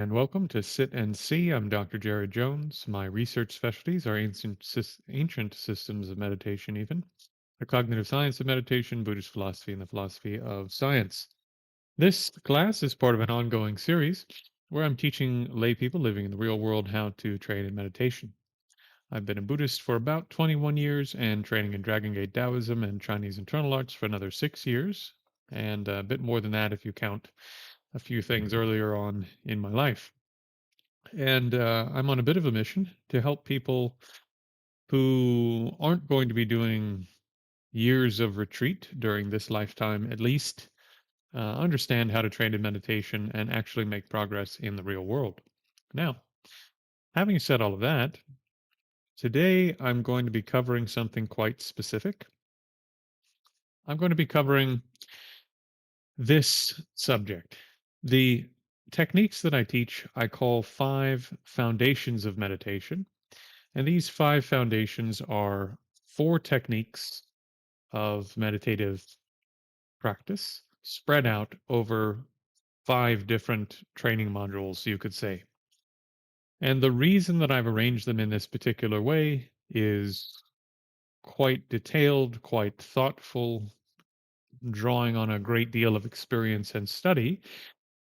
And welcome to Sit and See. I'm Dr. Jared Jones. My research specialties are ancient systems of meditation, even the cognitive science of meditation, Buddhist philosophy, and the philosophy of science. This class is part of an ongoing series where I'm teaching lay people living in the real world how to train in meditation. I've been a Buddhist for about 21 years and training in Dragon Gate Taoism and Chinese internal arts for another 6 years, and a bit more than that if you count a few things earlier on in my life. And I'm on a bit of a mission to help people who aren't going to be doing years of retreat during this lifetime, at least, understand how to train in meditation and actually make progress in the real world. Now, having said all of that, today I'm going to be covering something quite specific. I'm going to be covering this subject. The techniques that I teach, I call 5 foundations of meditation. And these 5 foundations are 4 techniques of meditative practice spread out over 5 different training modules, you could say. And the reason that I've arranged them in this particular way is quite detailed, quite thoughtful, drawing on a great deal of experience and study.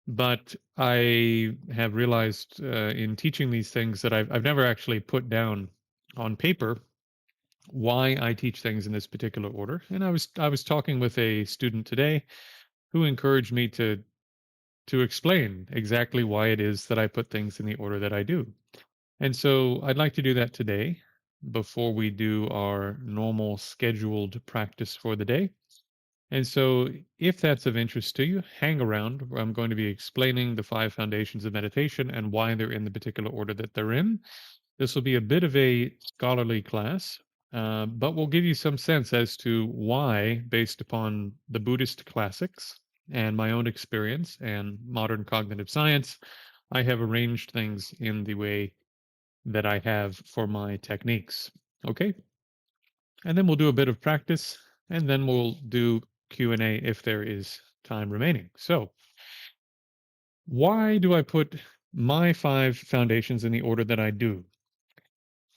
But I have realized in teaching these things that I've never actually put down on paper why I teach things in this particular order. And I was talking with a student today who encouraged me to explain exactly why it is that I put things in the order that I do. And so I'd like to do that today before we do our normal scheduled practice for the day. And so if that's of interest to you, hang around. I'm going to be explaining the 5 foundations of meditation and why they're in the particular order that they're in. This will be a bit of a scholarly class, but we'll give you some sense as to why, based upon the Buddhist classics and my own experience and modern cognitive science, I have arranged things in the way that I have for my techniques. Okay? And then we'll do a bit of practice, and then we'll do Q&A if there is time remaining. So, why do I put my 5 foundations in the order that I do?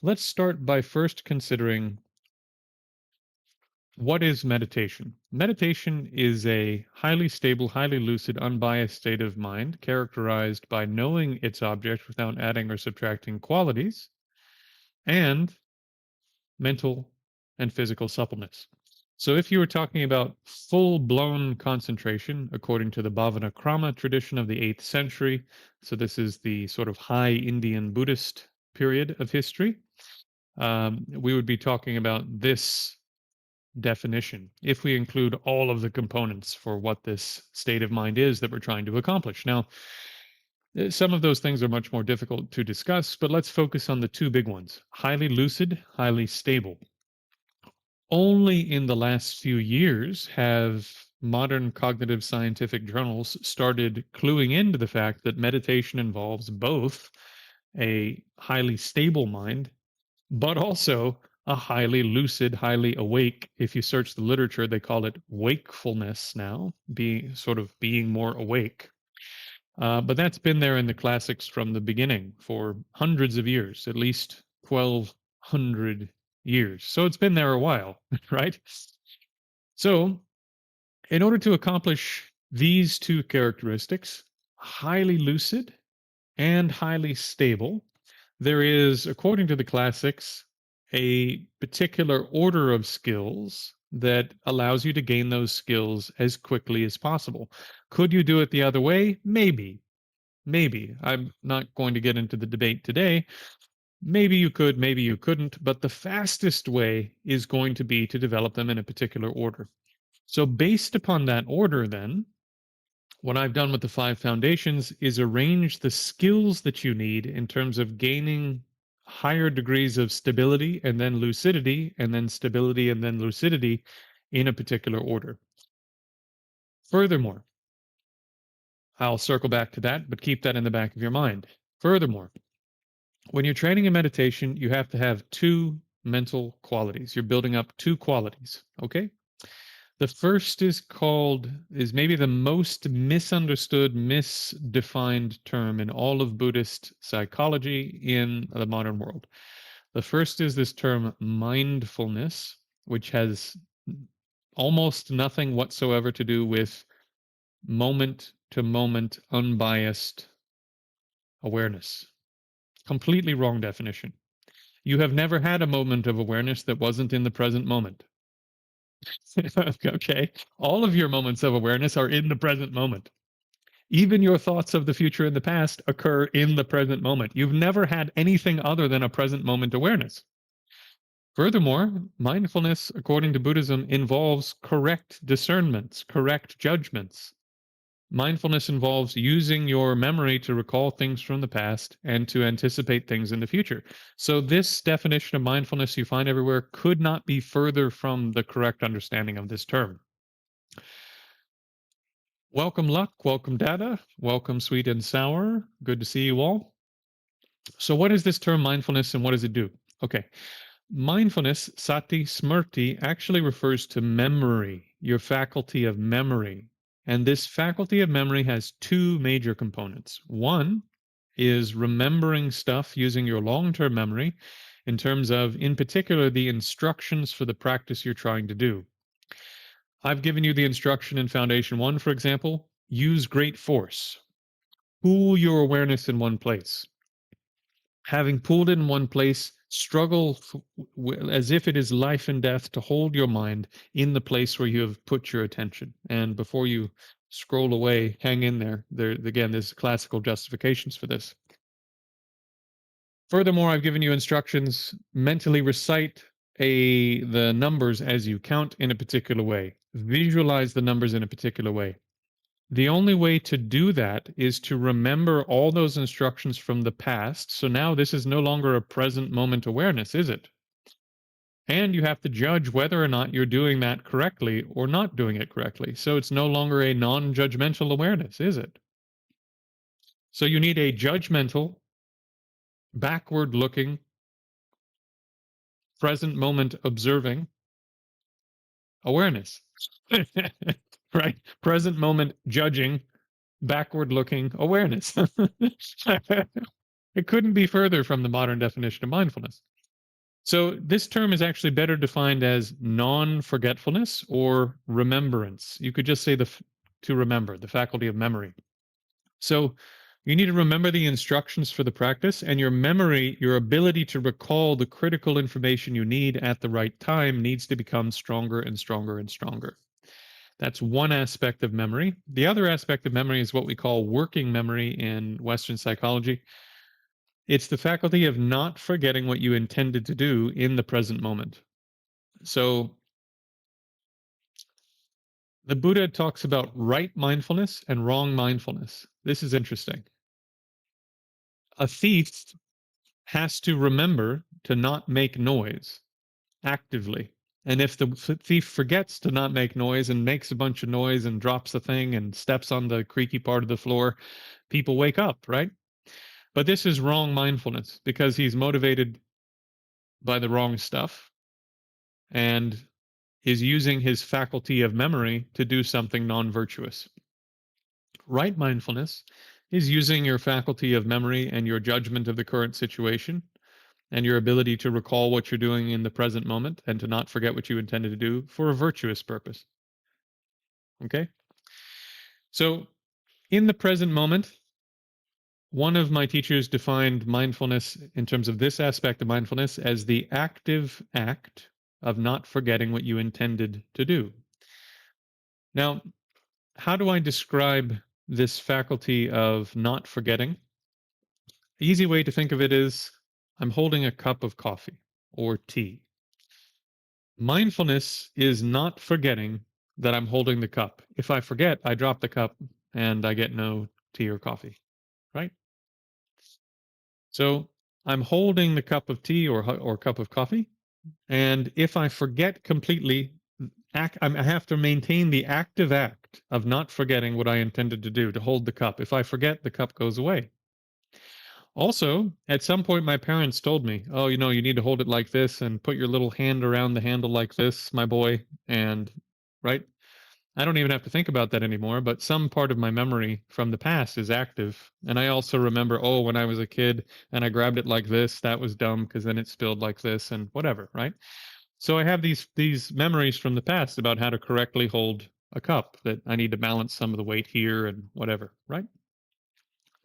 Let's start by first considering what is meditation. Meditation is a highly stable, highly lucid, unbiased state of mind characterized by knowing its object without adding or subtracting qualities and mental and physical suppleness. So, if you were talking about full blown concentration, according to the Bhavana Krama tradition of the 8th century, so this is the sort of high Indian Buddhist period of history, we would be talking about this definition if we include all of the components for what this state of mind is that we're trying to accomplish. Now, some of those things are much more difficult to discuss, but let's focus on the 2 big ones: highly lucid, highly stable. Only in the last few years have modern cognitive scientific journals started cluing into the fact that meditation involves both a highly stable mind but also a highly lucid, highly awake. If you search the literature, they call it wakefulness now, being more awake. But that's been there in the classics from the beginning for hundreds of years, at least 1,200 years. So it's been there a while, right? So, in order to accomplish these 2 characteristics, highly lucid and highly stable, there is, according to the classics, a particular order of skills that allows you to gain those skills as quickly as possible. Could you do it the other way? Maybe. Maybe. I'm not going to get into the debate today. Maybe you could, maybe you couldn't, but the fastest way is going to be to develop them in a particular order. So, based upon that order, then, what I've done with the 5 foundations is arrange the skills that you need in terms of gaining higher degrees of stability and then lucidity, and then stability and then lucidity in a particular order. Furthermore, I'll circle back to that, but keep that in the back of your mind. Furthermore, when you're training in meditation, you have to have 2 mental qualities. You're building up 2 qualities, okay? The first is maybe the most misunderstood, misdefined term in all of Buddhist psychology in the modern world. The first is this term mindfulness, which has almost nothing whatsoever to do with moment to moment, unbiased awareness. Completely wrong definition. You have never had a moment of awareness that wasn't in the present moment. Okay. All of your moments of awareness are in the present moment. Even your thoughts of the future and the past occur in the present moment. You've never had anything other than a present moment awareness. Furthermore, mindfulness, according to Buddhism, involves correct discernments, correct judgments. Mindfulness involves using your memory to recall things from the past and to anticipate things in the future. So, this definition of mindfulness you find everywhere could not be further from the correct understanding of this term. Welcome, Luck. Welcome, Dada. Welcome, Sweet and Sour. Good to see you all. So, what is this term mindfulness and what does it do? Okay. Mindfulness, sati smrti, actually refers to memory, your faculty of memory. And this faculty of memory has two major components. One is remembering stuff using your long term memory in terms of, in particular, the instructions for the practice you're trying to do. I've given you the instruction in Foundation 1, for example, use great force. Pool your awareness in one place. Having pooled it in one place, struggle as if it is life and death to hold your mind in the place where you have put your attention. And before you scroll away, hang in there. Again, there's classical justifications for this. Furthermore, I've given you instructions. Mentally recite the numbers as you count in a particular way. Visualize the numbers in a particular way. The only way to do that is to remember all those instructions from the past. So now this is no longer a present moment awareness, is it? And you have to judge whether or not you're doing that correctly or not doing it correctly. So it's no longer a non judgmental awareness, is it? So you need a judgmental, backward looking, present moment observing awareness. Right? Present moment judging, backward looking awareness. It couldn't be further from the modern definition of mindfulness. So, this term is actually better defined as non forgetfulness or remembrance. You could just say to remember, the faculty of memory. So, you need to remember the instructions for the practice, and your memory, your ability to recall the critical information you need at the right time, needs to become stronger and stronger and stronger. That's one aspect of memory. The other aspect of memory is what we call working memory in Western psychology. It's the faculty of not forgetting what you intended to do in the present moment. So the Buddha talks about right mindfulness and wrong mindfulness. This is interesting. A thief has to remember to not make noise actively. And if the thief forgets to not make noise and makes a bunch of noise and drops the thing and steps on the creaky part of the floor, people wake up, right? But this is wrong mindfulness because he's motivated by the wrong stuff and is using his faculty of memory to do something non-virtuous. Right mindfulness is using your faculty of memory and your judgment of the current situation and your ability to recall what you're doing in the present moment and to not forget what you intended to do for a virtuous purpose. Okay? So, in the present moment, one of my teachers defined mindfulness in terms of this aspect of mindfulness as the active act of not forgetting what you intended to do. Now, how do I describe this faculty of not forgetting? The easy way to think of it is I'm holding a cup of coffee or tea. Mindfulness is not forgetting that I'm holding the cup. If I forget, I drop the cup and I get no tea or coffee, right? So I'm holding the cup of tea or cup of coffee. And if I forget completely, I have to maintain the active act of not forgetting what I intended to do, to hold the cup. If I forget, the cup goes away. Also, at some point, my parents told me, oh, you need to hold it like this and put your little hand around the handle like this, my boy. And right. I don't even have to think about that anymore, but some part of my memory from the past is active. And I also remember, oh, when I was a kid and I grabbed it like this, that was dumb because then it spilled like this and whatever, right? So I have these memories from the past about how to correctly hold a cup, that I need to balance some of the weight here and whatever, right?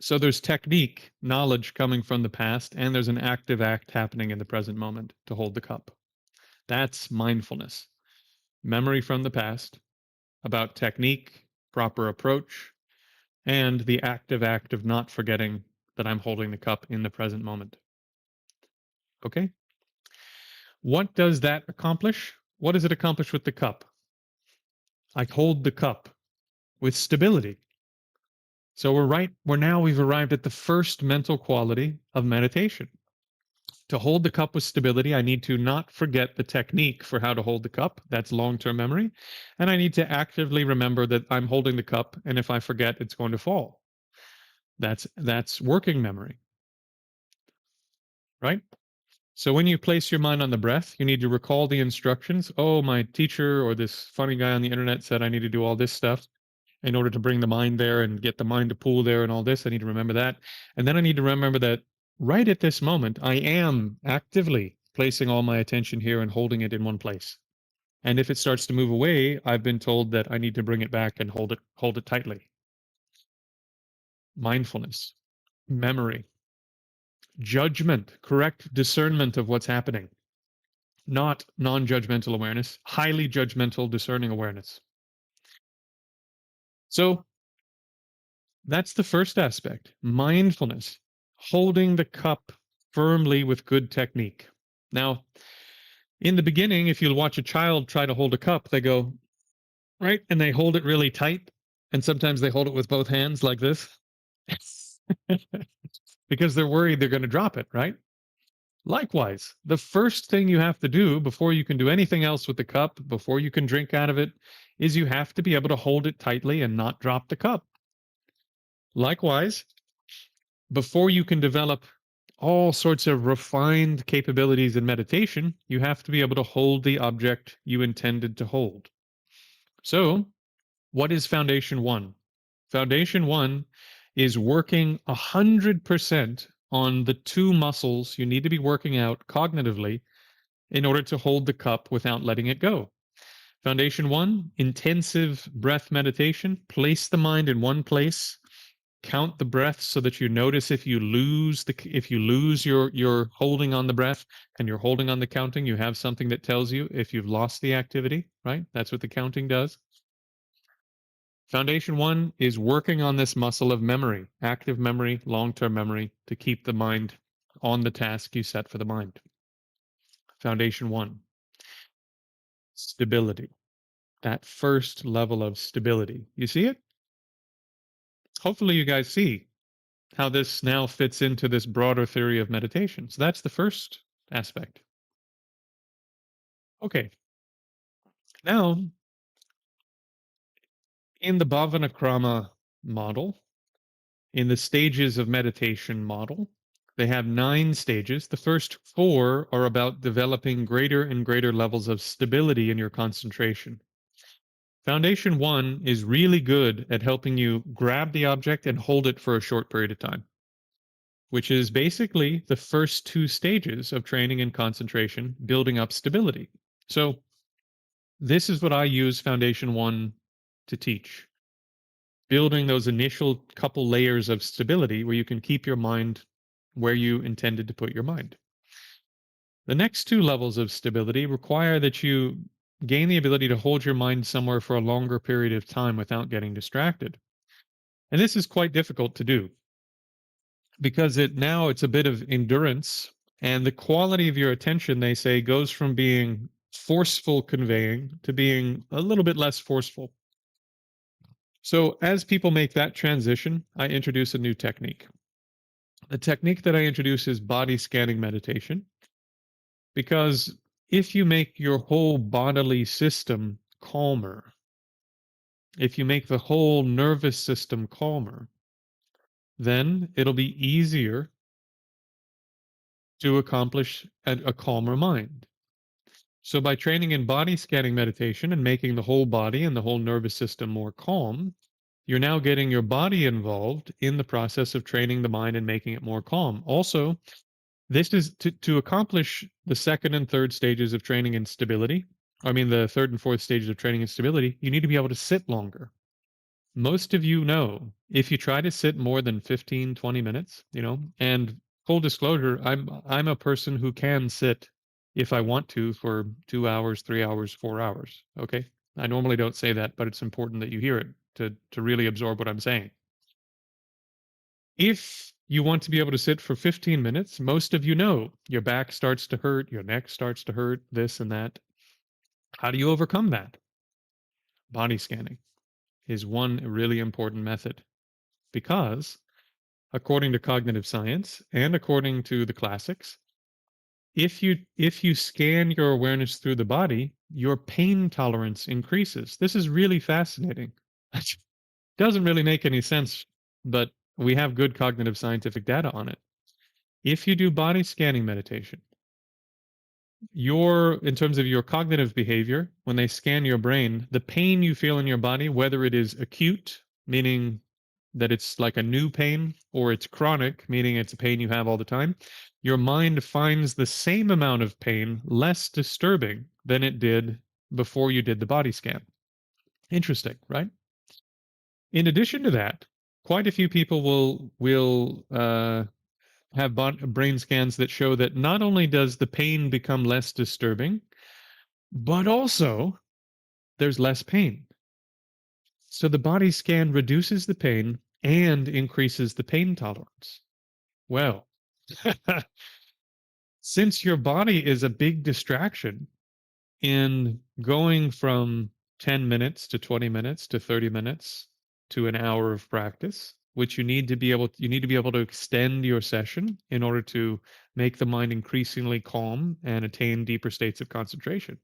So there's technique, knowledge coming from the past, and there's an active act happening in the present moment to hold the cup. That's mindfulness. Memory from the past about technique, proper approach, and the active act of not forgetting that I'm holding the cup in the present moment. Okay? What does that accomplish? What does it accomplish with the cup? I hold the cup with stability. So we've arrived at the first mental quality of meditation. To hold the cup with stability, I need to not forget the technique for how to hold the cup. That's long term memory. And I need to actively remember that I'm holding the cup, and if I forget, it's going to fall. That's working memory, right? So when you place your mind on the breath, you need to recall the instructions. Oh, my teacher or this funny guy on the internet said I need to do all this stuff in order to bring the mind there and get the mind to pool there and all this. I need to remember that. And then I need to remember that right at this moment, I am actively placing all my attention here and holding it in one place. And if it starts to move away, I've been told that I need to bring it back and hold it tightly. Mindfulness, memory, judgment, correct discernment of what's happening, not non-judgmental awareness, highly judgmental discerning awareness. So that's the first aspect, mindfulness, holding the cup firmly with good technique. Now, in the beginning, if you watch a child try to hold a cup, they go, right, and they hold it really tight. And sometimes they hold it with both hands like this because they're worried they're going to drop it, right? Likewise, the first thing you have to do before you can do anything else with the cup, before you can drink out of it, is you have to be able to hold it tightly and not drop the cup. Likewise, before you can develop all sorts of refined capabilities in meditation, you have to be able to hold the object you intended to hold. So, what is Foundation One? Foundation One is working 100% on the two muscles you need to be working out cognitively in order to hold the cup without letting it go. Foundation One, intensive breath meditation. Place the mind in one place. Count the breaths so that you notice if you lose your holding on the breath and you're holding on the counting, you have something that tells you if you've lost the activity, right? That's what the counting does. Foundation One is working on this muscle of memory, active memory, long-term memory, to keep the mind on the task you set for the mind. Foundation One, stability. That first level of stability. You see it? Hopefully you guys see how this now fits into this broader theory of meditation. So that's the first aspect. Okay. Now, in the Bhavanakrama model, in the stages of meditation model, they have 9 stages. The first 4 are about developing greater and greater levels of stability in your concentration. Foundation 1 is really good at helping you grab the object and hold it for a short period of time, which is basically the first 2 stages of training and concentration, building up stability. So, this is what I use Foundation 1 to teach. Building those initial couple layers of stability where you can keep your mind where you intended to put your mind. The next 2 levels of stability require that you gain the ability to hold your mind somewhere for a longer period of time without getting distracted. And this is quite difficult to do because it's a bit of endurance, and the quality of your attention, they say, goes from being forceful conveying to being a little bit less forceful. So as people make that transition, I introduce a new technique. The technique that I introduce is body scanning meditation, because if you make your whole bodily system calmer, if you make the whole nervous system calmer, then it'll be easier to accomplish a calmer mind. So, by training in body scanning meditation and making the whole body and the whole nervous system more calm, you're now getting your body involved in the process of training the mind and making it more calm. Also, this is to accomplish the second and third stages of training in stability. I mean, the third and fourth stages of training in stability, you need to be able to sit longer. Most of you know if you try to sit more than 15, 20 minutes, and full disclosure, I'm a person who can sit if I want to for 2 hours, 3 hours, 4 hours. Okay. I normally don't say that, but it's important that you hear it to really absorb what I'm saying. If you want to be able to sit for 15 minutes, most of you know your back starts to hurt, your neck starts to hurt, this and that. How do you overcome that? Body scanning is one really important method because, according to cognitive science and according to the classics, if you scan your awareness through the body, your pain tolerance increases. This is really fascinating. Doesn't really make any sense, but we have good cognitive scientific data on it. If you do body scanning meditation, in terms of your cognitive behavior, when they scan your brain, the pain you feel in your body, whether it is acute, meaning that it's like a new pain, or it's chronic, meaning it's a pain you have all the time, your mind finds the same amount of pain less disturbing than it did before you did the body scan. Interesting, right? In addition to that, quite a few people will have brain scans that show that not only does the pain become less disturbing, but also there's less pain. So the body scan reduces the pain and increases the pain tolerance. Well, since your body is a big distraction in going from 10 minutes to 20 minutes to 30 minutes to an hour of practice, which you need to be able to extend your session in order to make the mind increasingly calm and attain deeper states of concentration.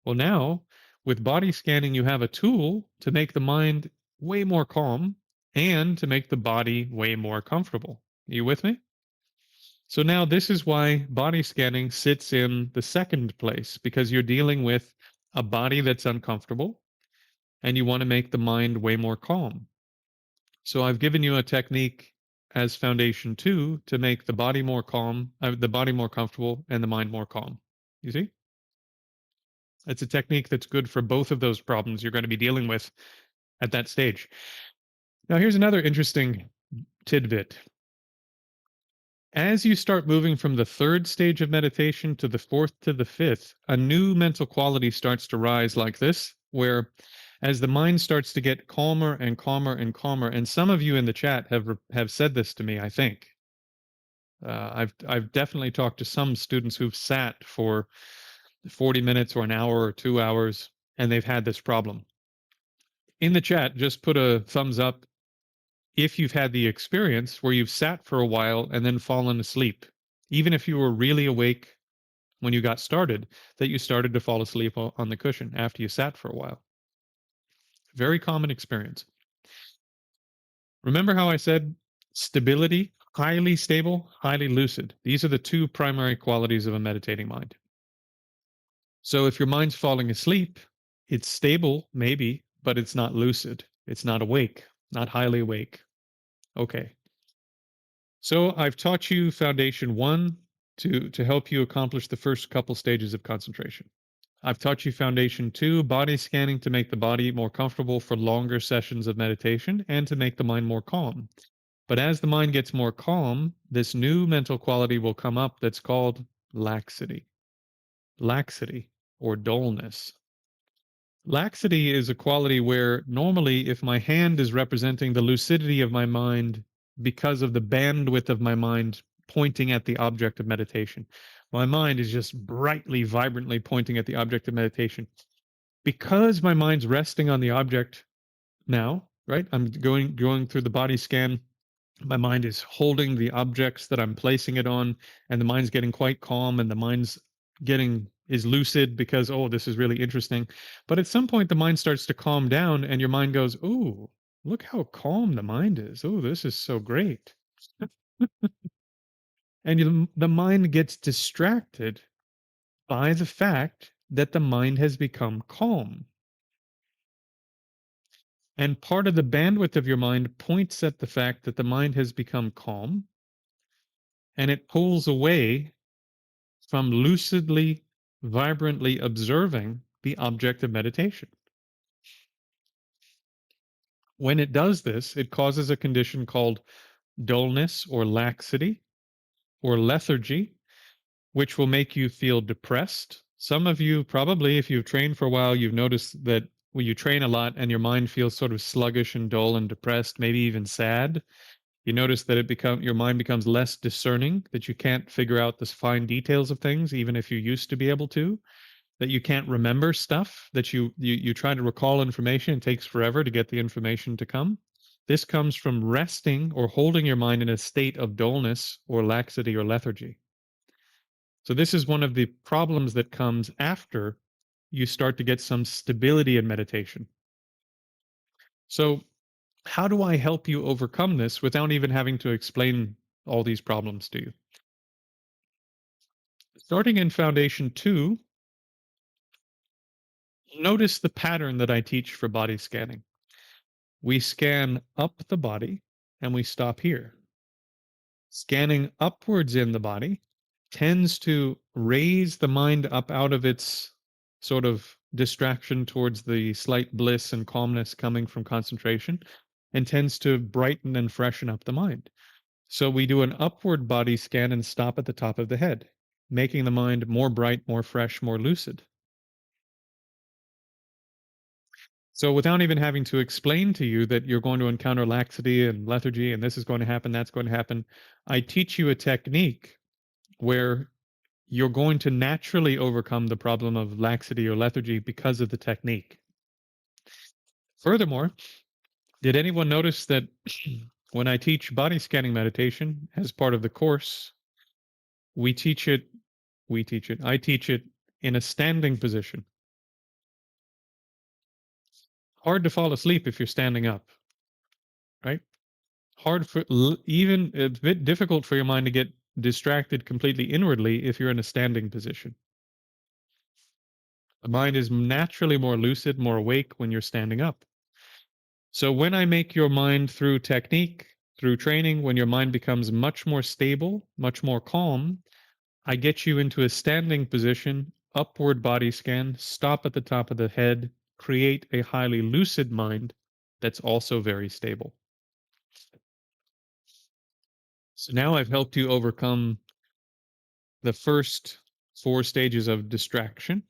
Well, now with body scanning, you have a tool to make the mind way more calm and to make the body way more comfortable. Are you with me? So now this is why body scanning sits in the second place, because you're dealing with a body that's uncomfortable and you want to make the mind way more calm. So I've given you a technique as foundation two to make the body more calm, the body more comfortable and the mind more calm. You see? It's a technique that's good for both of those problems you're going to be dealing with at that stage. Now, here's another interesting tidbit. As you start moving from the third stage of meditation to the fourth to the fifth, a new mental quality starts to rise like this, where as the mind starts to get calmer and calmer and calmer, and some of you in the chat have said this to me, I think. I've definitely talked to some students who've sat for 40 minutes or an hour or 2 hours, and they've had this problem. In the chat, just put a thumbs up if you've had the experience where you've sat for a while and then fallen asleep, even if you were really awake when you got started, that you started to fall asleep on the cushion after you sat for a while. Very common experience. Remember how I said stability, highly stable, highly lucid. These are the two primary qualities of a meditating mind. So if your mind's falling asleep, it's stable, maybe, but it's not lucid. It's not awake, not highly awake. Okay. So I've taught you foundation one to help you accomplish the first couple stages of concentration. I've taught you foundation two, body scanning to make the body more comfortable for longer sessions of meditation and to make the mind more calm. But as the mind gets more calm, this new mental quality will come up that's called laxity. Laxity or dullness. Laxity is a quality where normally, if my hand is representing the lucidity of my mind because of the bandwidth of my mind pointing at the object of meditation, my mind is just brightly, vibrantly pointing at the object of meditation. Because my mind's resting on the object now, right? I'm going through the body scan. My mind is holding the objects that I'm placing it on, and the mind's getting quite calm, and the mind's getting is lucid because, oh, this is really interesting. But at some point the mind starts to calm down and your mind goes, oh, look how calm the mind is. Oh, this is so great. And the mind gets distracted by the fact that the mind has become calm. And part of the bandwidth of your mind points at the fact that the mind has become calm, and it pulls away from lucidly, vibrantly observing the object of meditation. When it does this, it causes a condition called dullness or laxity or lethargy, which will make you feel depressed. Some of you, probably, if you've trained for a while, you've noticed that when you train a lot and your mind feels sort of sluggish and dull and depressed, maybe even sad, you notice that your mind becomes less discerning, that you can't figure out the fine details of things, even if you used to be able to, that you can't remember stuff, that you try to recall information, it takes forever to get the information to come. This comes from resting or holding your mind in a state of dullness or laxity or lethargy. So this is one of the problems that comes after you start to get some stability in meditation. So how do I help you overcome this without even having to explain all these problems to you? Starting in Foundation 2, notice the pattern that I teach for body scanning. We scan up the body and we stop here. Scanning upwards in the body tends to raise the mind up out of its sort of distraction towards the slight bliss and calmness coming from concentration and tends to brighten and freshen up the mind. So we do an upward body scan and stop at the top of the head, making the mind more bright, more fresh, more lucid. So without even having to explain to you that you're going to encounter laxity and lethargy and this is going to happen, that's going to happen, I teach you a technique where you're going to naturally overcome the problem of laxity or lethargy because of the technique. Furthermore, did anyone notice that when I teach body scanning meditation as part of the course, we teach it, I teach it in a standing position. Hard to fall asleep if you're standing up, right? Hard for even a bit difficult for your mind to get distracted completely inwardly if you're in a standing position. The mind is naturally more lucid, more awake when you're standing up. So when I make your mind through technique, through training, when your mind becomes much more stable, much more calm, I get you into a standing position, upward body scan, stop at the top of the head, create a highly lucid mind that's also very stable. So now I've helped you overcome the first 4 stages of distraction,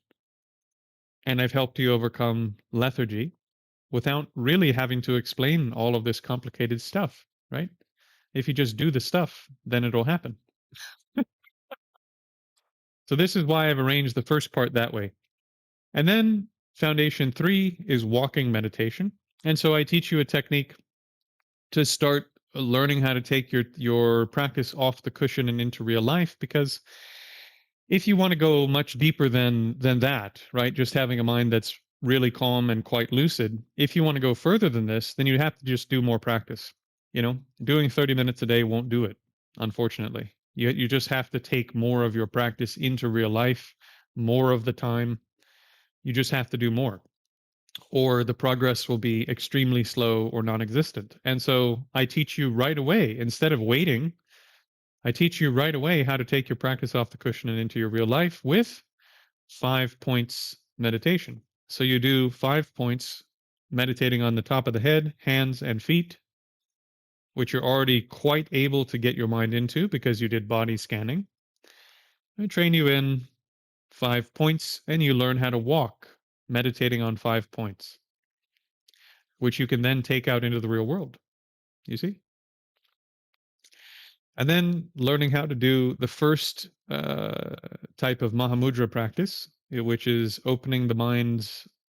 and I've helped you overcome lethargy without really having to explain all of this complicated stuff, right? If you just do the stuff, then it'll happen. So this is why I've arranged the first part that way. And then foundation 3 is walking meditation. And so I teach you a technique to start learning how to take your practice off the cushion and into real life, because if you want to go much deeper than that, right? Just having a mind that's really calm and quite lucid. If you want to go further than this, then you have to just do more practice. You know, doing 30 minutes a day won't do it, unfortunately. You just have to take more of your practice into real life, more of the time. You just have to do more, or the progress will be extremely slow or non-existent. And so I teach you right away, instead of waiting, I teach you right away how to take your practice off the cushion and into your real life with 5 points meditation. So you do 5 points meditating on the top of the head, hands, and feet, which you're already quite able to get your mind into because you did body scanning. I train you in 5 points, and you learn how to walk, meditating on 5 points, which you can then take out into the real world. You see? And then learning how to do the first type of Mahamudra practice, which is opening the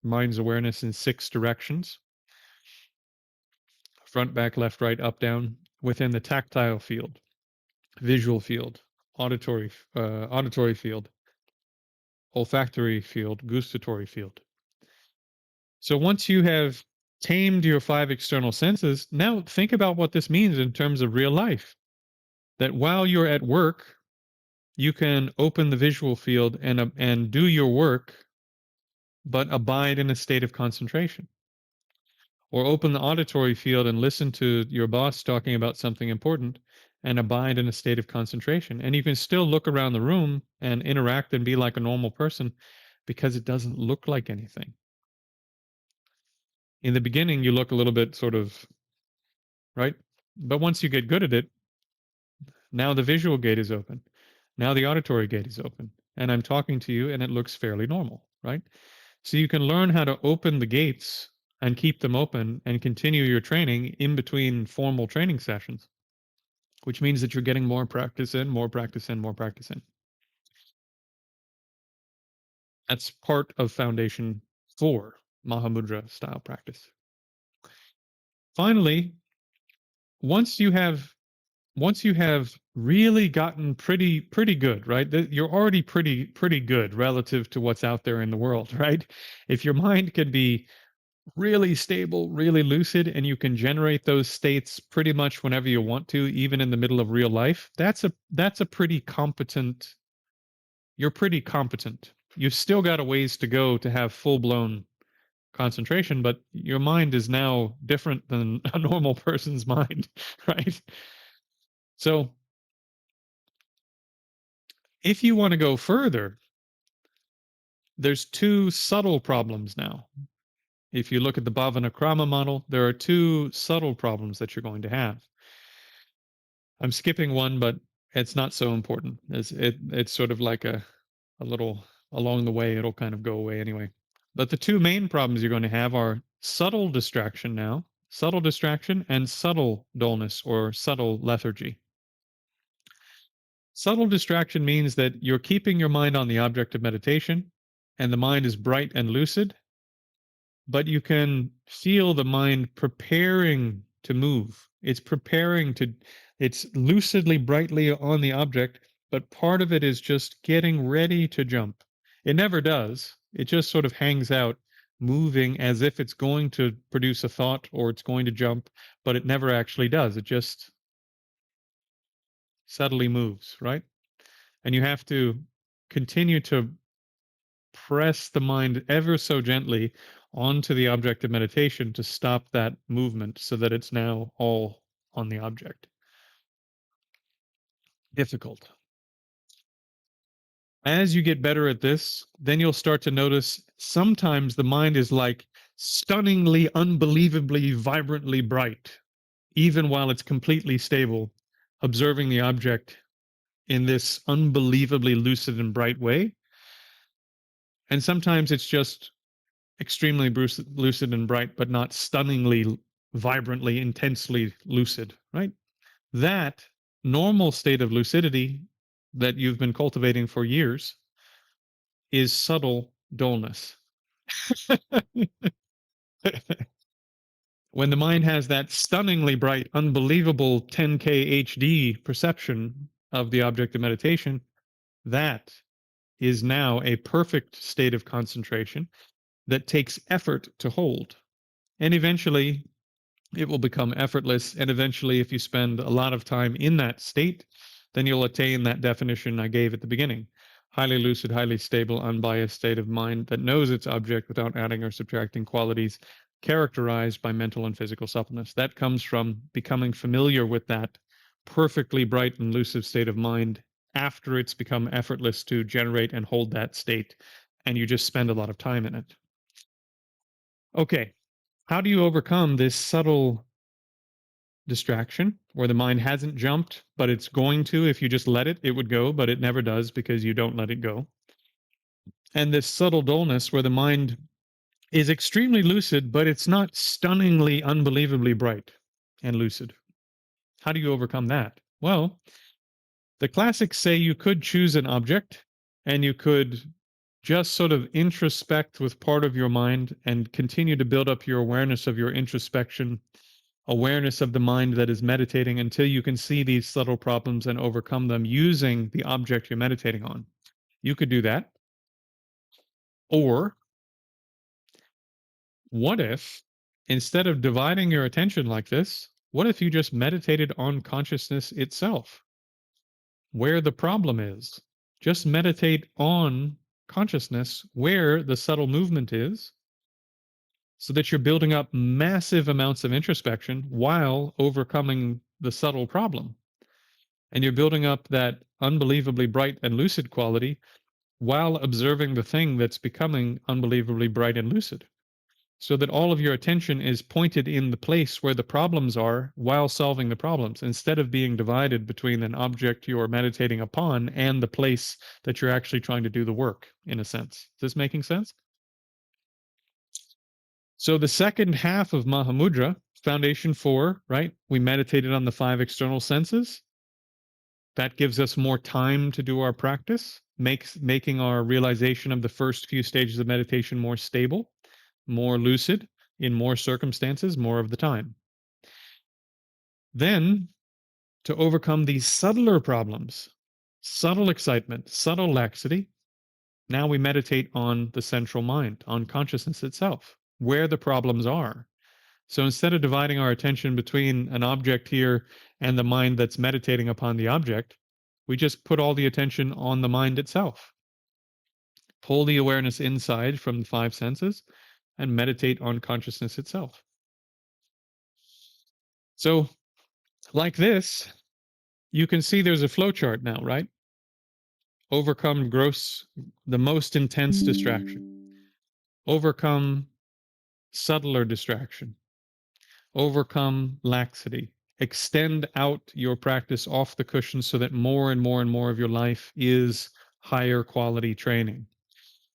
mind's awareness in 6 directions: front, back, left, right, up, down, within the tactile field, visual field, auditory field, olfactory field, gustatory field. So once you have tamed your 5 external senses, now think about what this means in terms of real life. That while you're at work, you can open the visual field and do your work, but abide in a state of concentration. Or open the auditory field and listen to your boss talking about something important and abide in a state of concentration. And you can still look around the room and interact and be like a normal person because it doesn't look like anything. In the beginning, you look a little bit sort of, right? But once you get good at it, now the visual gate is open. Now the auditory gate is open. And I'm talking to you and it looks fairly normal, right? So you can learn how to open the gates and keep them open and continue your training in between formal training sessions, which means that you're getting more practice in, more practice in, more practice in. That's part of foundation for Mahamudra style practice. Finally, once you have really gotten pretty good, right? You're already pretty good relative to what's out there in the world, right? If your mind can be really stable, really lucid, and you can generate those states pretty much whenever you want to, even in the middle of real life, that's a pretty competent. You're pretty competent. You've still got a ways to go to have full blown concentration, but your mind is now different than a normal person's mind, right? So if you want to go further, there's two subtle problems now. If you look at the Bhavanakrama model, there are two subtle problems that you're going to have. I'm skipping one, but it's not so important. It's sort of like a little along the way, it'll kind of go away anyway. But the two main problems you're going to have are subtle distraction now, subtle distraction, and subtle dullness or subtle lethargy. Subtle distraction means that you're keeping your mind on the object of meditation, and the mind is bright and lucid, but you can feel the mind preparing to move. It's lucidly, brightly on the object, but part of it is just getting ready to jump. It never does. It just sort of hangs out, moving as if it's going to produce a thought or it's going to jump, but it never actually does. It just subtly moves, right? And you have to continue to press the mind ever so gently onto the object of meditation to stop that movement so that it's now all on the object. Difficult. As you get better at this, then you'll start to notice sometimes the mind is like stunningly, unbelievably, vibrantly bright, even while it's completely stable, observing the object in this unbelievably lucid and bright way. And sometimes it's just extremely lucid and bright, but not stunningly, vibrantly, intensely lucid, right? That normal state of lucidity that you've been cultivating for years is subtle dullness. When the mind has that stunningly bright, unbelievable 10K HD perception of the object of meditation, that is now a perfect state of concentration that takes effort to hold. And eventually, it will become effortless. And eventually, if you spend a lot of time in that state, then you'll attain that definition I gave at the beginning. Highly lucid, highly stable, unbiased state of mind that knows its object without adding or subtracting qualities, characterized by mental and physical suppleness. That comes from becoming familiar with that perfectly bright and lucid state of mind after it's become effortless to generate and hold that state, and you just spend a lot of time in it. Okay, how do you overcome this subtle distraction where the mind hasn't jumped, but it's going to? If you just let it, it would go, but it never does because you don't let it go. And this subtle dullness where the mind is extremely lucid, but it's not stunningly, unbelievably bright and lucid. How do you overcome that? Well, the classics say you could choose an object and you could just sort of introspect with part of your mind and continue to build up your awareness of your introspection, awareness of the mind that is meditating until you can see these subtle problems and overcome them using the object you're meditating on. You could do that. Or what if, instead of dividing your attention like this, what if you just meditated on consciousness itself? where the problem is. Just meditate on consciousness where the subtle movement is so that you're building up massive amounts of introspection while overcoming the subtle problem. And you're building up that unbelievably bright and lucid quality while observing the thing that's becoming unbelievably bright and lucid. So that all of your attention is pointed in the place where the problems are while solving the problems, instead of being divided between an object you're meditating upon and the place that you're actually trying to do the work, in a sense. Is this making sense? So the second half of Mahamudra, foundation 4, right? We meditated on the 5 external senses. That gives us more time to do our practice, making our realization of the first few stages of meditation more stable, more lucid, in more circumstances, more of the time. Then, to overcome these subtler problems, subtle excitement, subtle laxity, now we meditate on the central mind, on consciousness itself, where the problems are. So instead of dividing our attention between an object here and the mind that's meditating upon the object, we just put all the attention on the mind itself. Pull the awareness inside from the 5 senses and meditate on consciousness itself. So, like this, you can see there's a flowchart now, right? Overcome the most intense distraction. Overcome subtler distraction. Overcome laxity. Extend out your practice off the cushion so that more and more and more of your life is higher quality training.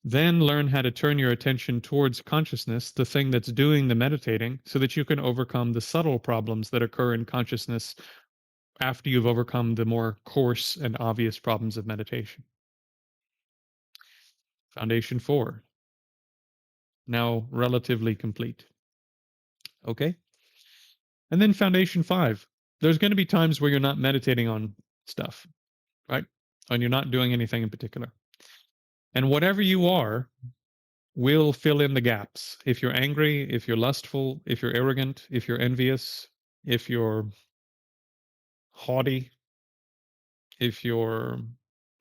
Then learn how to turn your attention towards consciousness, the thing that's doing the meditating, so that you can overcome the subtle problems that occur in consciousness after you've overcome the more coarse and obvious problems of meditation. Foundation 4, now relatively complete. Okay? And then foundation 5, there's going to be times where you're not meditating on stuff, right? And you're not doing anything in particular. And whatever you are will fill in the gaps. If you're angry, if you're lustful, if you're arrogant, if you're envious, if you're haughty, if you're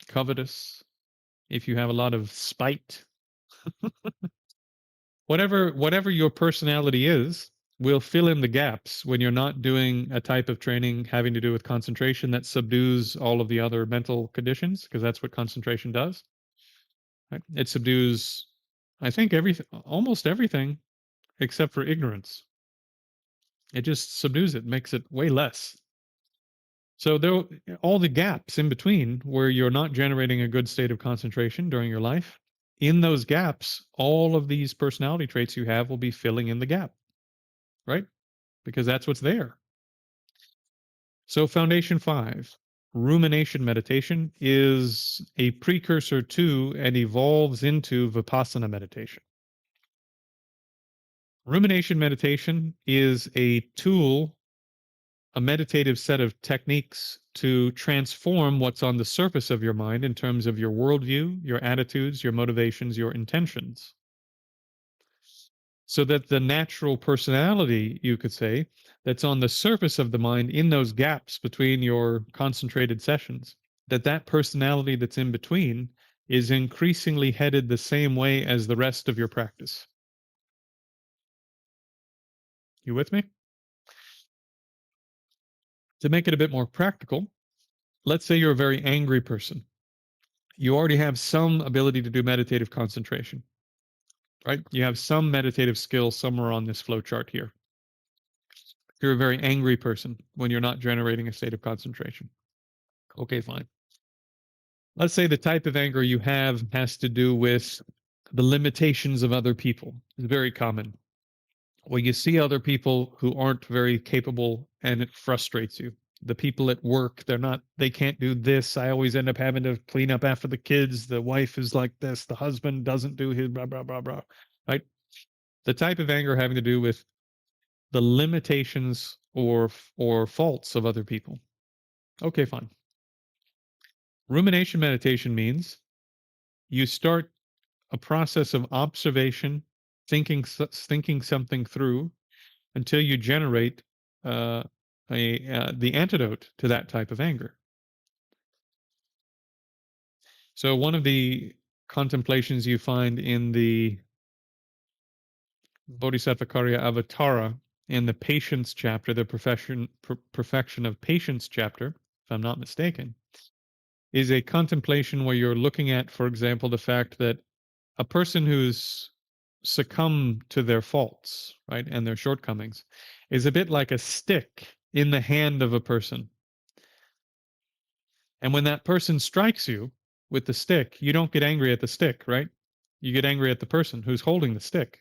covetous, if you have a lot of spite, whatever your personality is, will fill in the gaps when you're not doing a type of training having to do with concentration that subdues all of the other mental conditions, because that's what concentration does. Right? It subdues, I think, almost everything except for ignorance. It just subdues it, makes it way less. So there, all the gaps in between where you're not generating a good state of concentration during your life, in those gaps, all of these personality traits you have will be filling in the gap, right? Because that's what's there. So foundation 5, rumination meditation, is a precursor to and evolves into vipassana meditation. Rumination meditation is a tool, a meditative set of techniques to transform what's on the surface of your mind in terms of your worldview, your attitudes, your motivations, your intentions. So that the natural personality, you could say, that's on the surface of the mind in those gaps between your concentrated sessions, that personality that's in between is increasingly headed the same way as the rest of your practice. You with me? To make it a bit more practical, let's say you're a very angry person. You already have some ability to do meditative concentration, right? You have some meditative skill somewhere on this flow chart here. You're a very angry person when you're not generating a state of concentration. Okay, fine. Let's say the type of anger you have has to do with the limitations of other people. It's very common. Well, you see other people who aren't very capable and it frustrates you. The people at work, they can't do this. I always end up having to clean up after the kids. The wife is like this. The husband doesn't do his blah, blah, blah, blah. Right? The type of anger having to do with the limitations or faults of other people. Okay, fine. Rumination meditation means you start a process of observation, thinking something through until you generate the antidote to that type of anger. So one of the contemplations you find in the Bodhisattva Karya Avatara in the patience chapter, the perfection of patience chapter, if I'm not mistaken, is a contemplation where you're looking at, for example, the fact that a person who's succumbed to their faults, right, and their shortcomings is a bit like a stick in the hand of a person. And when that person strikes you with the stick, you don't get angry at the stick, right? You get angry at the person who's holding the stick.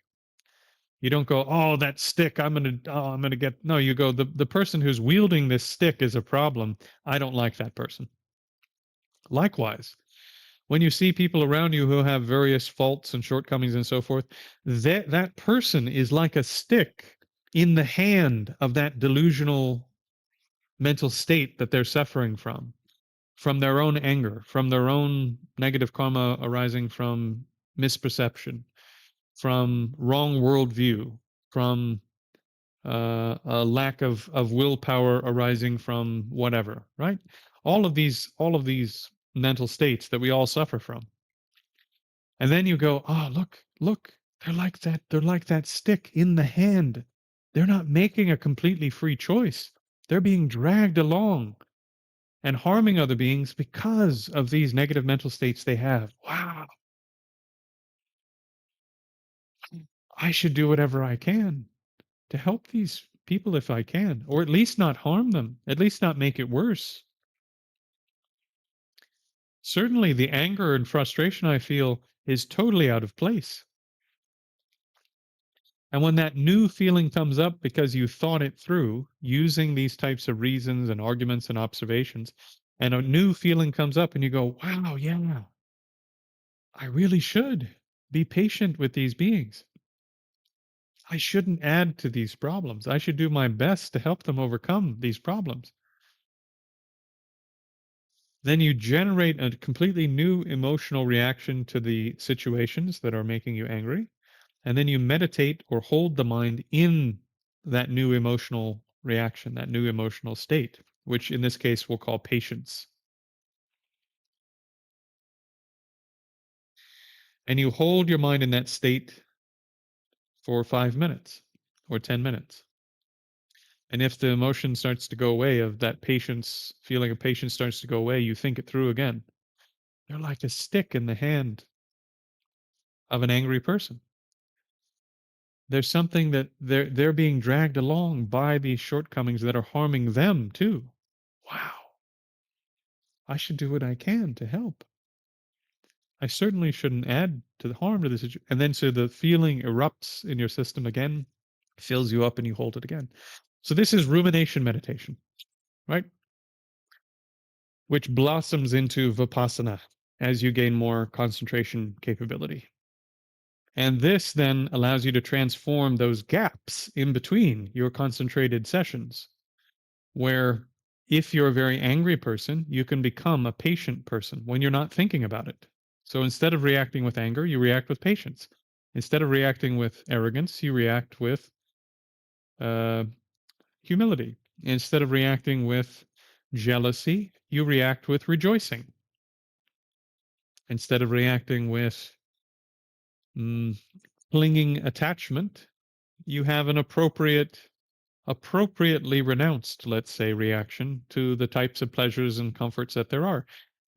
You don't go, "Oh, that stick, I'm gonna get." No, you go, the person who's wielding this stick is a problem. I don't like that person. Likewise, when you see people around you who have various faults and shortcomings and so forth, that person is like a stick in the hand of that delusional mental state that they're suffering from their own anger, from their own negative karma arising from misperception, from wrong worldview, from a lack of willpower arising from whatever, right? All of these mental states that we all suffer from. And then you go, oh, look, they're like that stick in the hand. They're not making a completely free choice. They're being dragged along and harming other beings because of these negative mental states they have. Wow, I should do whatever I can to help these people if I can, or at least not harm them, at least not make it worse. Certainly, the anger and frustration I feel is totally out of place. And when that new feeling comes up because you thought it through using these types of reasons and arguments and observations, and a new feeling comes up and you go, wow, yeah, I really should be patient with these beings. I shouldn't add to these problems. I should do my best to help them overcome these problems. Then you generate a completely new emotional reaction to the situations that are making you angry. And then you meditate or hold the mind in that new emotional reaction, that new emotional state, which in this case we'll call patience. And you hold your mind in that state for 5 minutes or 10 minutes. And if the emotion starts to go away, of that patience, feeling of patience starts to go away, you think it through again. They're like a stick in the hand of an angry person. There's something that they're being dragged along by these shortcomings that are harming them too. Wow. I should do what I can to help. I certainly shouldn't add to the harm to the situation. And then so the feeling erupts in your system again, fills you up, and you hold it again. So this is rumination meditation, right? Which blossoms into vipassana as you gain more concentration capability. And this then allows you to transform those gaps in between your concentrated sessions, where if you're a very angry person, you can become a patient person when you're not thinking about it. So instead of reacting with anger, you react with patience. Instead of reacting with arrogance, you react with uh, humility. Instead of reacting with jealousy, you react with rejoicing. Instead of reacting with mm, clinging attachment, you have an appropriately renounced, let's say, reaction to the types of pleasures and comforts that there are.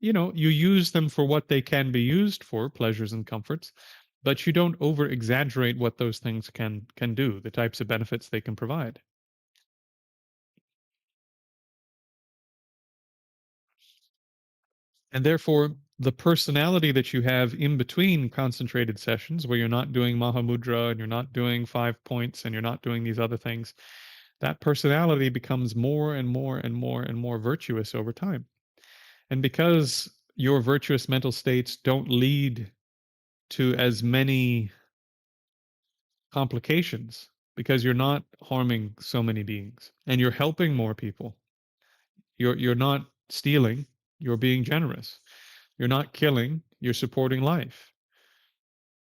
You use them for what they can be used for, pleasures and comforts, but you don't over exaggerate what those things can do, the types of benefits they can provide. And therefore, the personality that you have in between concentrated sessions, where you're not doing Mahamudra and you're not doing 5 points and you're not doing these other things, that personality becomes more and more and more and more virtuous over time. And because your virtuous mental states don't lead to as many complications, because you're not harming so many beings and you're helping more people. You're not stealing, you're being generous. You're not killing, you're supporting life.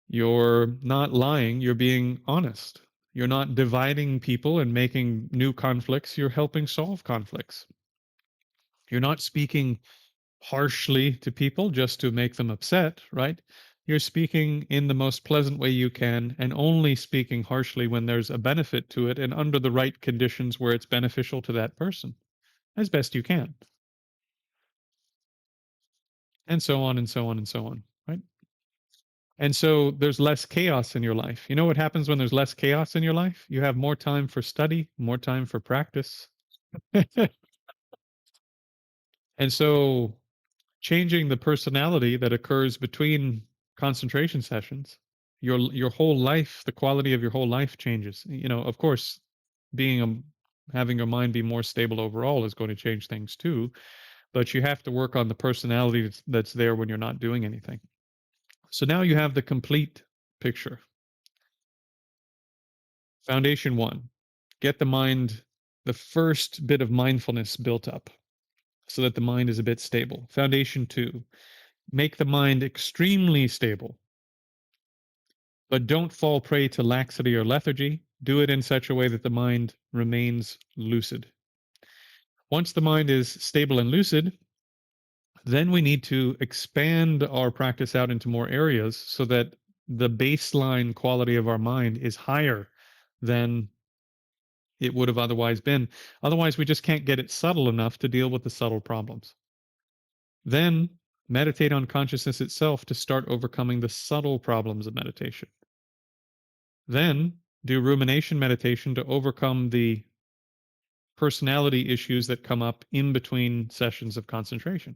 You're not lying, you're being honest. You're not dividing people and making new conflicts, you're helping solve conflicts. You're not speaking harshly to people just to make them upset, right? You're speaking in the most pleasant way you can and only speaking harshly when there's a benefit to it and under the right conditions where it's beneficial to that person as best you can. And so on and so on and so on, right? And so there's less chaos in your life. You know what happens when there's less chaos in your life? You have more time for study, more time for practice. And so changing the personality that occurs between concentration sessions, your whole life, the quality of your whole life changes. You know, of course, being having your mind be more stable overall is going to change things too, but you have to work on the personality that's there when you're not doing anything. So now you have the complete picture. Foundation 1, get the mind, the first bit of mindfulness built up so that the mind is a bit stable. Foundation 2, make the mind extremely stable, but don't fall prey to laxity or lethargy. Do it in such a way that the mind remains lucid. Once the mind is stable and lucid, then we need to expand our practice out into more areas so that the baseline quality of our mind is higher than it would have otherwise been. Otherwise, we just can't get it subtle enough to deal with the subtle problems. Then meditate on consciousness itself to start overcoming the subtle problems of meditation. Then do rumination meditation to overcome the personality issues that come up in between sessions of concentration.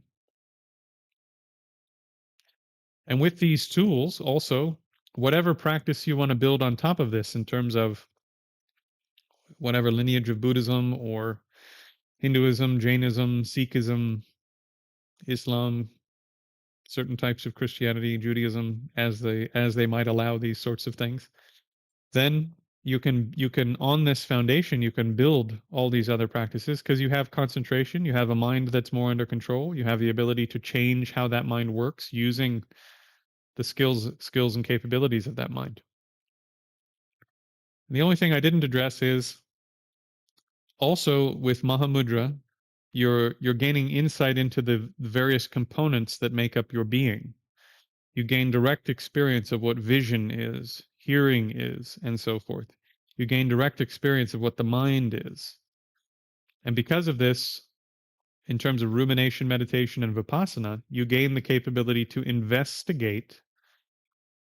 And with these tools, also, whatever practice you want to build on top of this in terms of whatever lineage of Buddhism or Hinduism, Jainism, Sikhism, Islam, certain types of Christianity, Judaism, as they might allow these sorts of things, then you can on this foundation you can build all these other practices because you have concentration, you have a mind that's more under control, you have the ability to change how that mind works using the skills and capabilities of that mind. And the only thing I didn't address is also with Mahamudra, you're gaining insight into the various components that make up your being. You gain direct experience of what vision is, hearing is, and so forth. You gain direct experience of what the mind is. And because of this, in terms of rumination, meditation, and vipassana, you gain the capability to investigate,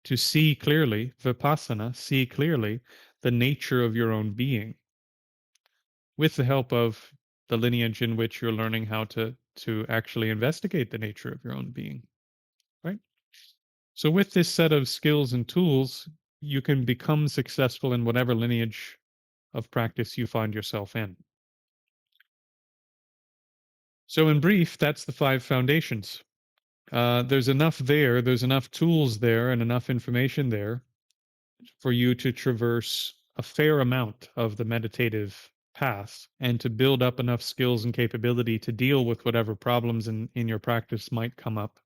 to see clearly, vipassana, see clearly the nature of your own being with the help of the lineage in which you're learning how to actually investigate the nature of your own being, right? So with this set of skills and tools, you can become successful in whatever lineage of practice you find yourself in. So in brief, that's the 5 foundations. There's enough there, there's enough tools there and enough information there for you to traverse a fair amount of the meditative path and to build up enough skills and capability to deal with whatever problems in your practice might come up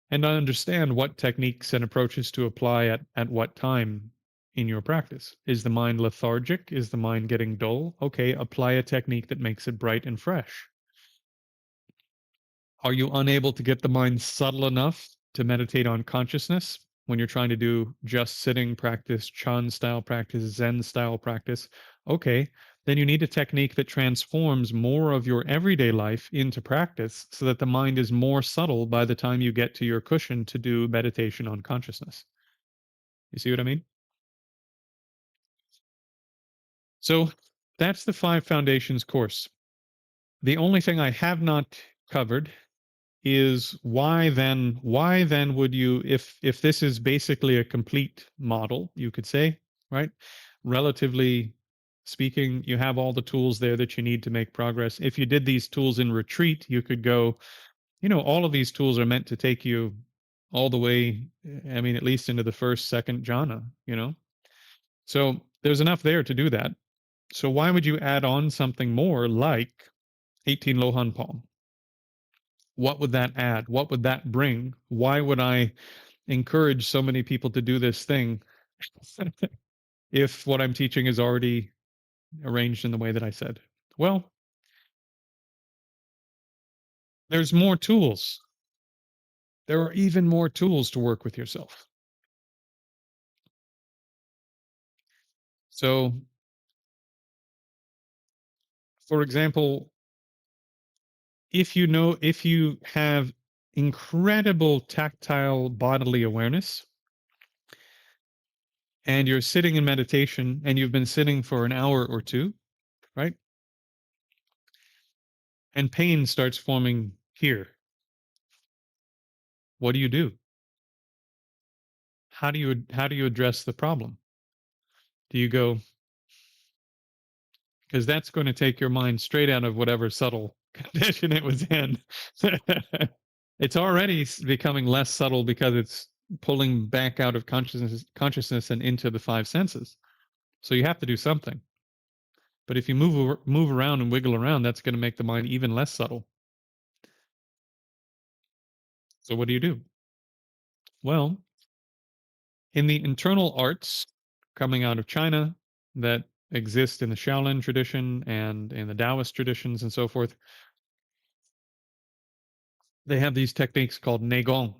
and understand what techniques and approaches to apply at what time in your practice. Is the mind lethargic? Is the mind getting dull? Okay, apply a technique that makes it bright and fresh. Are you unable to get the mind subtle enough to meditate on consciousness when you're trying to do just sitting practice, Chan style practice, Zen style practice? Okay, then you need a technique that transforms more of your everyday life into practice so that the mind is more subtle by the time you get to your cushion to do meditation on consciousness. You see what I mean? So that's the 5 foundations course. The only thing I have not covered is why then would you, if this is basically a complete model, you could say, right? Relatively speaking, you have all the tools there that you need to make progress. If you did these tools in retreat, you could go, all of these tools are meant to take you all the way, I mean, at least into the first, second jhana. So there's enough there to do that. So why would you add on something more like 18 Lohan Palm? What would that add? What would that bring? Why would I encourage so many people to do this thing if what I'm teaching is already arranged in the way that I said? Well, There's more tools. There are even more tools to work with yourself. So, for example, if you have incredible tactile bodily awareness and you're sitting in meditation and you've been sitting for an hour or two, right? And pain starts forming here. What do you do? How do you address the problem? Do you go, because that's going to take your mind straight out of whatever subtle condition it was in. It's already becoming less subtle because it's pulling back out of consciousness and into the five senses. So you have to do something. But if you move around and wiggle around, that's going to make the mind even less subtle. So what do you do? Well, in the internal arts coming out of China that exist in the Shaolin tradition and in the Taoist traditions and so forth, they have these techniques called neigong.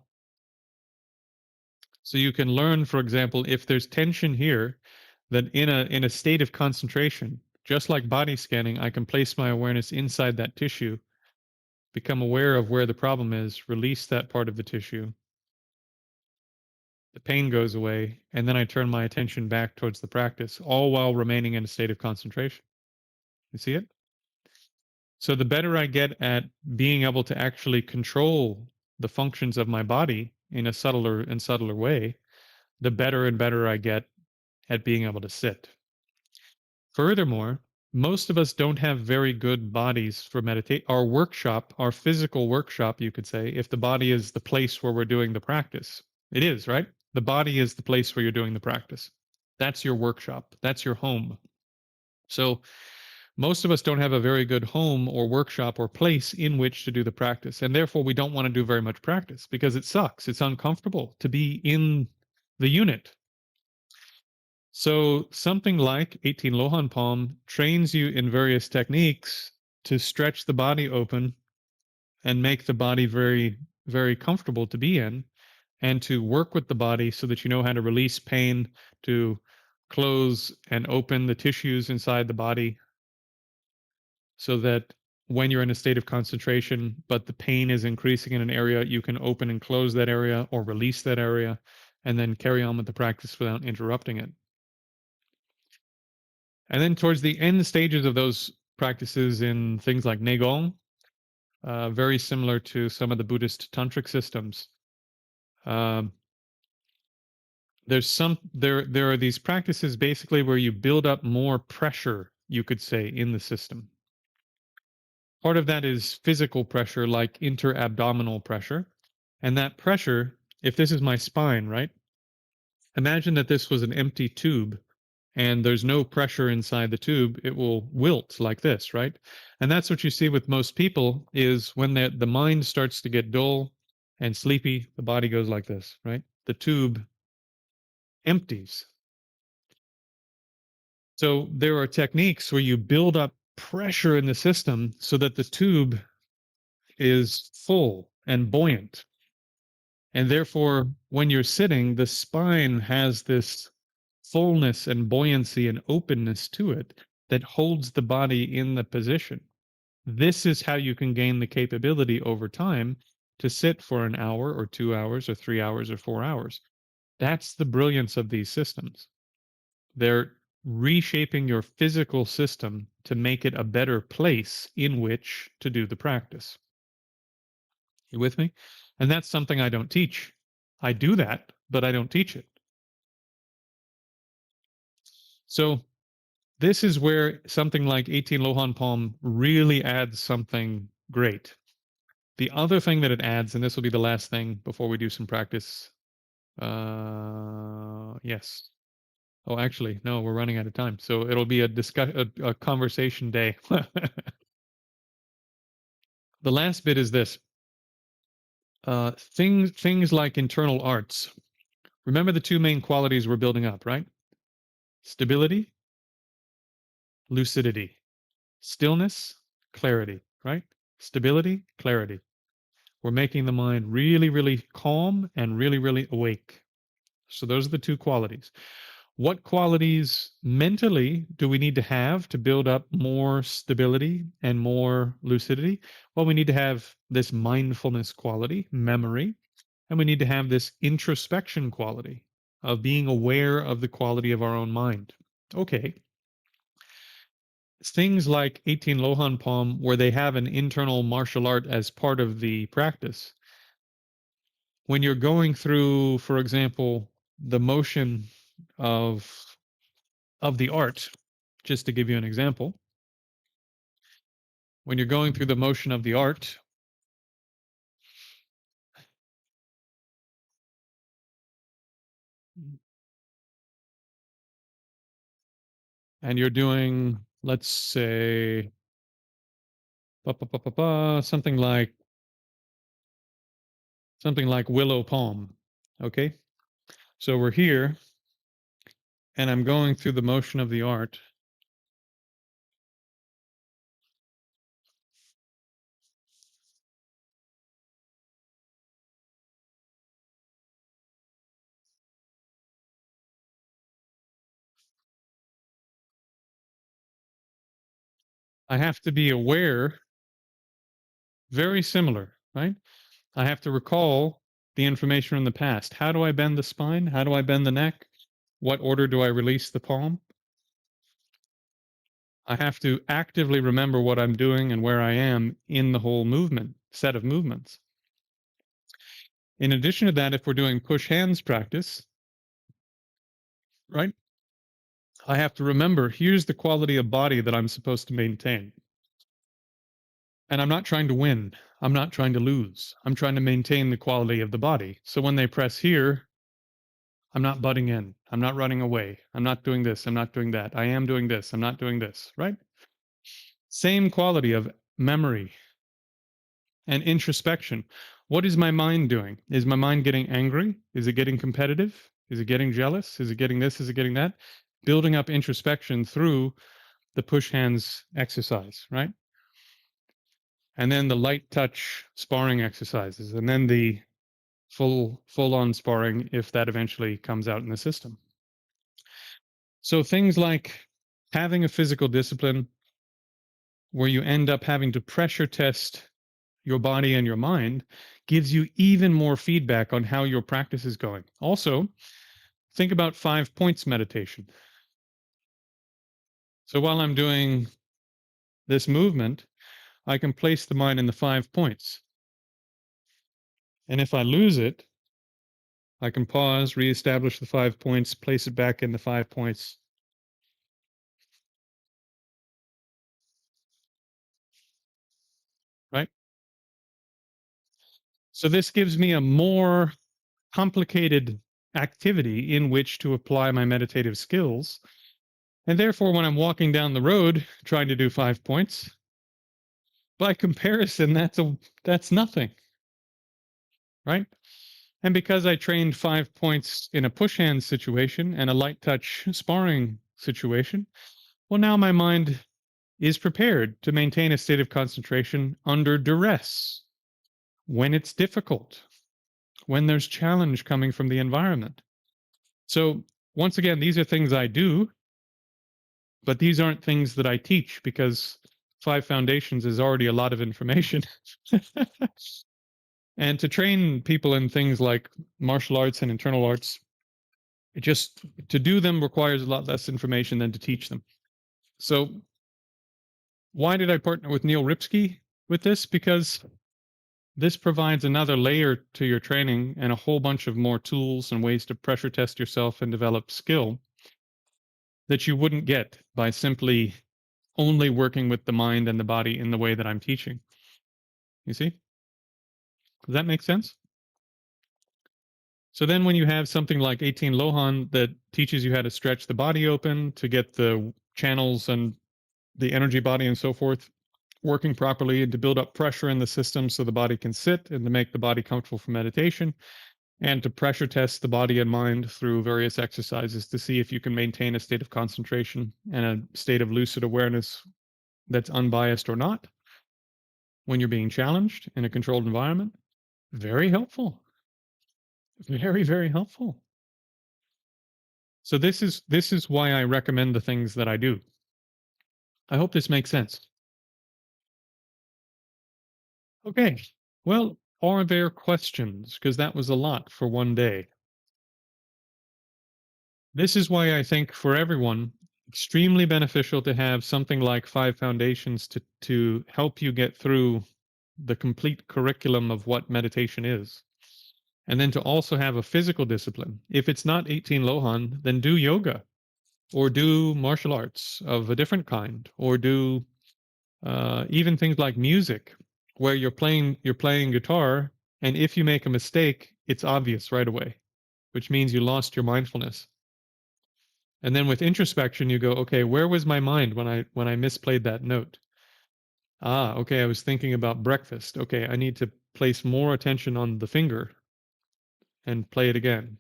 So you can learn, for example, if there's tension here, that in a state of concentration, just like body scanning, I can place my awareness inside that tissue, become aware of where the problem is, release that part of the tissue, the pain goes away, and then I turn my attention back towards the practice, all while remaining in a state of concentration. You see it? So the better I get at being able to actually control the functions of my body in a subtler and subtler way, the better and better I get at being able to sit. Furthermore, most of us don't have very good bodies for meditate. Our workshop, our physical workshop, you could say, if the body is the place where we're doing the practice. It is, right? The body is the place where you're doing the practice. That's your workshop. That's your home. So most of us don't have a very good home or workshop or place in which to do the practice. And therefore, we don't want to do very much practice because it sucks. It's uncomfortable to be in the unit. So something like 18 Lohan Palm trains you in various techniques to stretch the body open and make the body very, very comfortable to be in, and to work with the body so that you know how to release pain, to close and open the tissues inside the body so that when you're in a state of concentration, but the pain is increasing in an area, you can open and close that area or release that area and then carry on with the practice without interrupting it. And then towards the end stages of those practices in things like Neigong, very similar to some of the Buddhist tantric systems, um, there are these practices basically where you build up more pressure, you could say, in the system. Part of that is physical pressure, like interabdominal pressure. And that pressure, if this is my spine, right? Imagine that this was an empty tube and there's no pressure inside the tube, it will wilt like this, right? And that's what you see with most people is when the mind starts to get dull and sleepy, the body goes like this, right? The tube empties. So there are techniques where you build up pressure in the system so that the tube is full and buoyant. And therefore, when you're sitting, the spine has this fullness and buoyancy and openness to it that holds the body in the position. This is how you can gain the capability over time to sit for an hour or 2 hours or 3 hours or 4 hours. That's the brilliance of these systems. They're reshaping your physical system to make it a better place in which to do the practice. You with me? And that's something I don't teach. I do that, but I don't teach it. So this is where something like 18 Lohan Palm really adds something great. The other thing that it adds, and this will be the last thing before we do some practice. Yes. Oh, actually, no, we're running out of time. So it'll be a conversation day. The last bit is this. Things like internal arts. Remember the two main qualities we're building up, right? Stability, lucidity. Stillness, clarity, right? Stability, clarity. We're making the mind really, really calm and really, really awake. So those are the two qualities. What qualities mentally do we need to have to build up more stability and more lucidity? Well, we need to have this mindfulness quality, memory, and we need to have this introspection quality of being aware of the quality of our own mind. Okay. Things like 18 Lohan Palm, where they have an internal martial art as part of the practice. When you're going through, for example, the motion of the art, just to give you an example, when you're going through the motion of the art, and you're doing, let's say, something like willow palm. Okay, so we're here, and I'm going through the motion of the art. I have to be aware, very similar, right? I have to recall the information from the past. How do I bend the spine? How do I bend the neck? What order do I release the palm? I have to actively remember what I'm doing and where I am in the whole movement, set of movements. In addition to that, if we're doing push hands practice, right, I have to remember here's the quality of body that I'm supposed to maintain. And I'm not trying to win. I'm not trying to lose. I'm trying to maintain the quality of the body. So when they press here, I'm not butting in. I'm not running away. I'm not doing this. I'm not doing that. I am doing this. I'm not doing this, right? Same quality of memory and introspection. What is my mind doing? Is my mind getting angry? Is it getting competitive? Is it getting jealous? Is it getting this? Is it getting that? Building up introspection through the push hands exercise, right? And then the light touch sparring exercises, and then the full on sparring if that eventually comes out in the system. So things like having a physical discipline where you end up having to pressure test your body and your mind gives you even more feedback on how your practice is going. Also, think about 5 points meditation. So while I'm doing this movement, I can place the mind in the 5 points. And if I lose it, I can pause, reestablish the 5 points, place it back in the 5 points. Right? So this gives me a more complicated activity in which to apply my meditative skills. And therefore, when I'm walking down the road trying to do 5 points, by comparison, that's nothing, right? And because I trained 5 points in a push hand situation and a light touch sparring situation, well, now my mind is prepared to maintain a state of concentration under duress when it's difficult, when there's challenge coming from the environment. So, once again, these are things I do, but these aren't things that I teach because 5 foundations is already a lot of information. And to train people in things like martial arts and internal arts, it just to do them requires a lot less information than to teach them. So why did I partner with Neil Ripsky with this? Because this provides another layer to your training and a whole bunch of more tools and ways to pressure test yourself and develop skill that you wouldn't get by simply only working with the mind and the body in the way that I'm teaching. You see? Does that make sense? So then when you have something like 18 Lohan that teaches you how to stretch the body open to get the channels and the energy body and so forth working properly and to build up pressure in the system so the body can sit and to make the body comfortable for meditation and to pressure test the body and mind through various exercises to see if you can maintain a state of concentration and a state of lucid awareness that's unbiased or not when you're being challenged in a controlled environment. Very helpful. Very, very helpful. So this is why I recommend the things that I do. I hope this makes sense. Okay. Well, are there questions? Because that was a lot for one day. This is why I think for everyone, extremely beneficial to have something like five foundations to help you get through the complete curriculum of what meditation is. And then to also have a physical discipline. If it's not 18 Lohan, then do yoga or do martial arts of a different kind, or do even things like music, where you're playing guitar, and if you make a mistake, it's obvious right away, which means you lost your mindfulness. And then with introspection, you go, okay, where was my mind when I misplayed that note? Ah, okay, I was thinking about breakfast. Okay, I need to place more attention on the finger and play it again,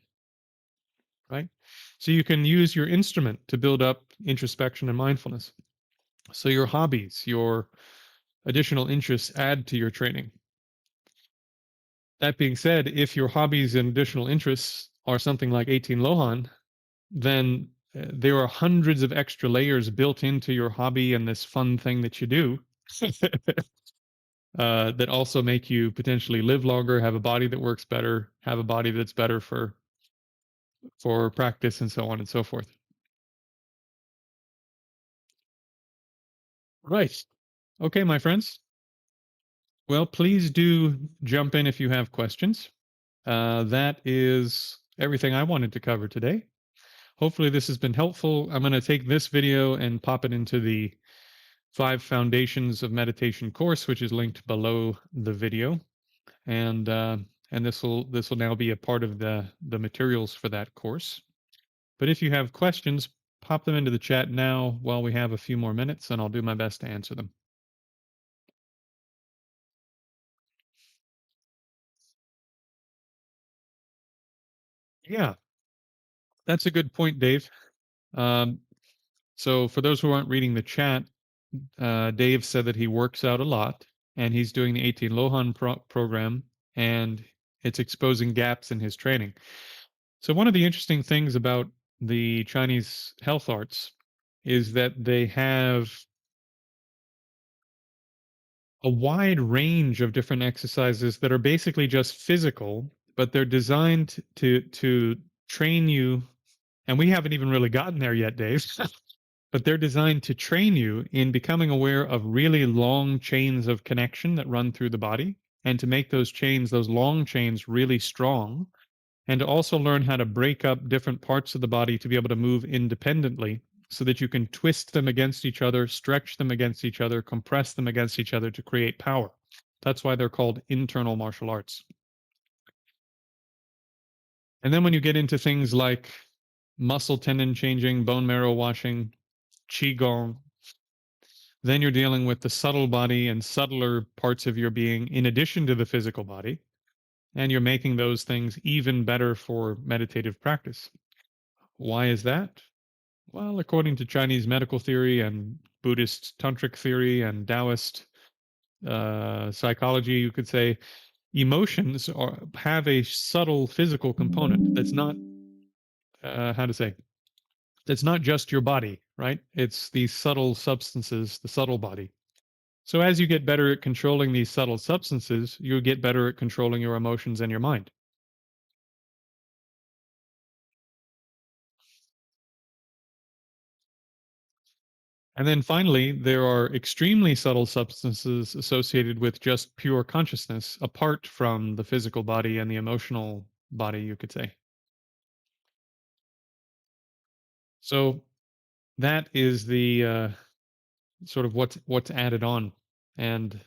right? So you can use your instrument to build up introspection and mindfulness. So your hobbies, your additional interests add to your training. That being said, if your hobbies and additional interests are something like 18 Lohan, then there are hundreds of extra layers built into your hobby and this fun thing that you do that also make you potentially live longer, have a body that works better, have a body that's better for practice, and so on and so forth. Right. Okay, my friends. Well, please do jump in if you have questions. That is everything I wanted to cover today. Hopefully, this has been helpful. I'm going to take this video and pop it into the 5 Foundations of Meditation course, which is linked below the video, and this will now be a part of the materials for that course. But if you have questions, pop them into the chat now while we have a few more minutes, and I'll do my best to answer them. Yeah, that's a good point, Dave. Um, so for those who aren't reading the chat, Dave said that he works out a lot and he's doing the 18 Lohan program, and it's exposing gaps in his training. So, one of the interesting things about the Chinese health arts is that they have a wide range of different exercises that are basically just physical, but they're designed to train you. And we haven't even really gotten there yet, Dave. But they're designed to train you in becoming aware of really long chains of connection that run through the body, and to make those chains, those long chains, really strong, and to also learn how to break up different parts of the body to be able to move independently so that you can twist them against each other, stretch them against each other, compress them against each other to create power. That's why they're called internal martial arts. And then when you get into things like muscle tendon changing, bone marrow washing, qigong, then you're dealing with the subtle body and subtler parts of your being in addition to the physical body, and you're making those things even better for meditative practice. Why is that? Well, according to Chinese medical theory and Buddhist tantric theory and Taoist psychology, you could say emotions have a subtle physical component that's not, how to say, that's not just your body, right? It's these subtle substances, the subtle body. So as you get better at controlling these subtle substances, you get better at controlling your emotions and your mind. And then finally, there are extremely subtle substances associated with just pure consciousness, apart from the physical body and the emotional body, you could say. So that is the sort of what's added on, and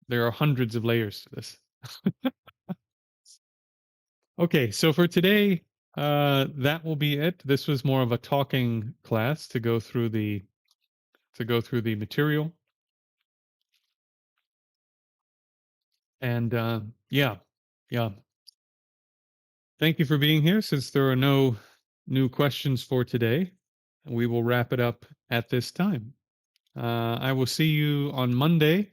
there are hundreds of layers to this. Okay, so for today, that will be it. This was more of a talking class to go through the material, and yeah, yeah. Thank you for being here. Since there are no new questions for today, we will wrap it up at this time. I will see you on Monday.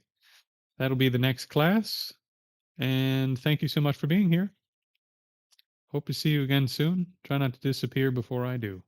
That'll be the next class. And thank you so much for being here. Hope to see you again soon. Try not to disappear before I do.